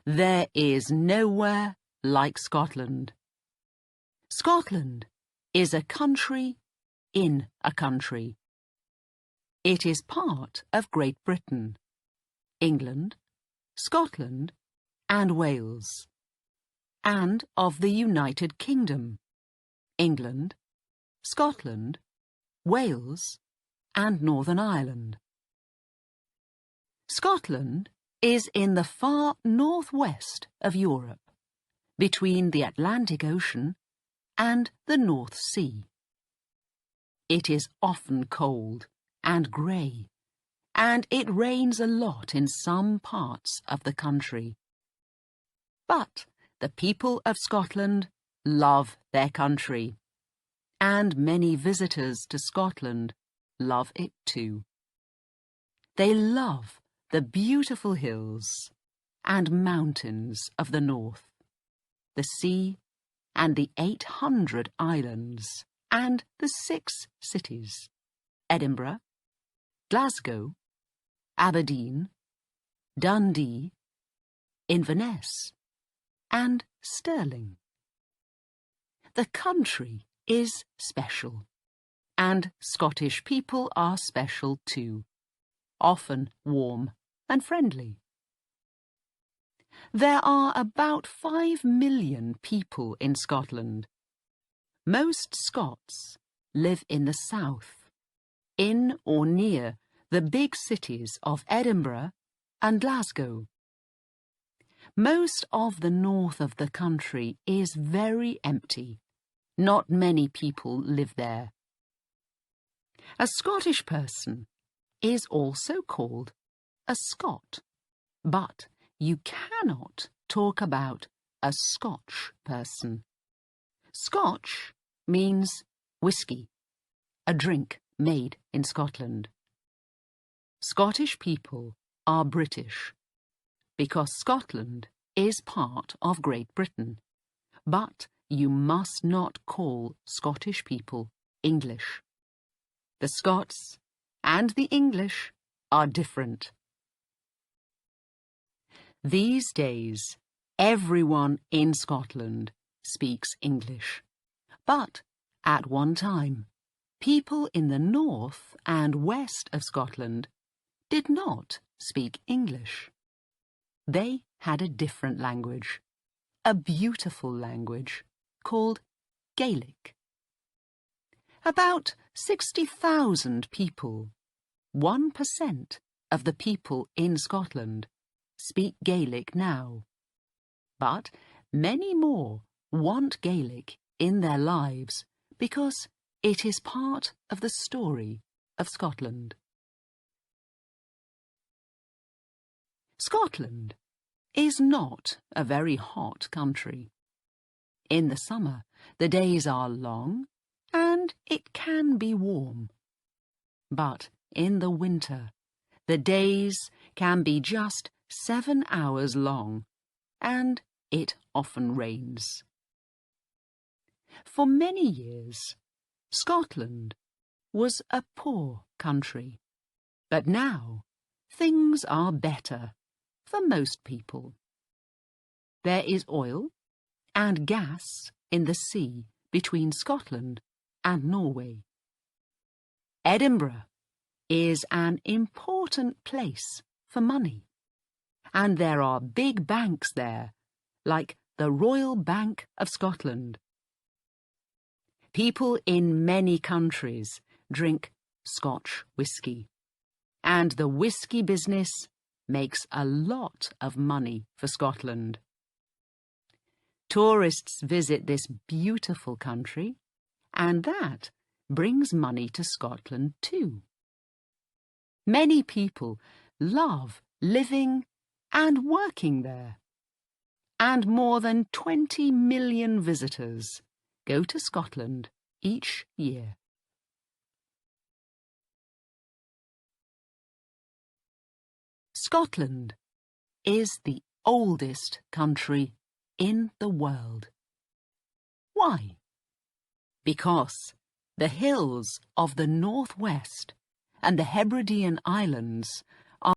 There is nowhere like Scotland. Scotland is a country in a country. It is part of Great Britain, England, Scotland, and Wales, and of the United Kingdom, England, Scotland, Wales, and Northern Ireland. Scotland is in the far northwest of Europe, between the Atlantic Ocean and the North Sea. It is often cold and grey, and it rains a lot in some parts of the country. But the people of Scotland love their country, and many visitors to Scotland love it too. They love the beautiful hills and mountains of the north, the sea and the 800 islands and the 6 cities, Edinburgh, Glasgow, Aberdeen, Dundee, Inverness, and Stirling. The country is special, and Scottish people are special too, often warm and friendly. There are about 5 million people in Scotland. Most Scots live in the south, in or near the big cities of Edinburgh and Glasgow. Most of the north of the country is very empty. Not many people live there. A Scottish person is also called a Scot, but you cannot talk about a Scotch person. Scotch means whiskey, a drink made in Scotland. Scottish people are British because Scotland is part of Great Britain, but you must not call Scottish people English. The Scots and the English are different. These days, everyone in Scotland speaks English, but at one time, people in the north and west of Scotland did not speak English. They had a different language, a beautiful language called Gaelic. About 60,000 people, 1% of the people in Scotland, speak Gaelic now. But many more want Gaelic in their lives because it is part of the story of Scotland. Scotland is not a very hot country. In the summer, the days are long and it can be warm. But in the winter, the days can be just 7 hours long, and it often rains. For many years, Scotland was a poor country, but now things are better for most people. There is oil and gas in the sea between Scotland and Norway. Edinburgh is an important place for money, and there are big banks there, like the Royal Bank of Scotland. People in many countries drink Scotch whisky, and the whisky business makes a lot of money for Scotland. Tourists visit this beautiful country, and that brings money to Scotland too. Many people love living and working there, and more than 20 million visitors go to Scotland each year. Scotland is the oldest country in the world. Why? Because the hills of the northwest and the Hebridean Islands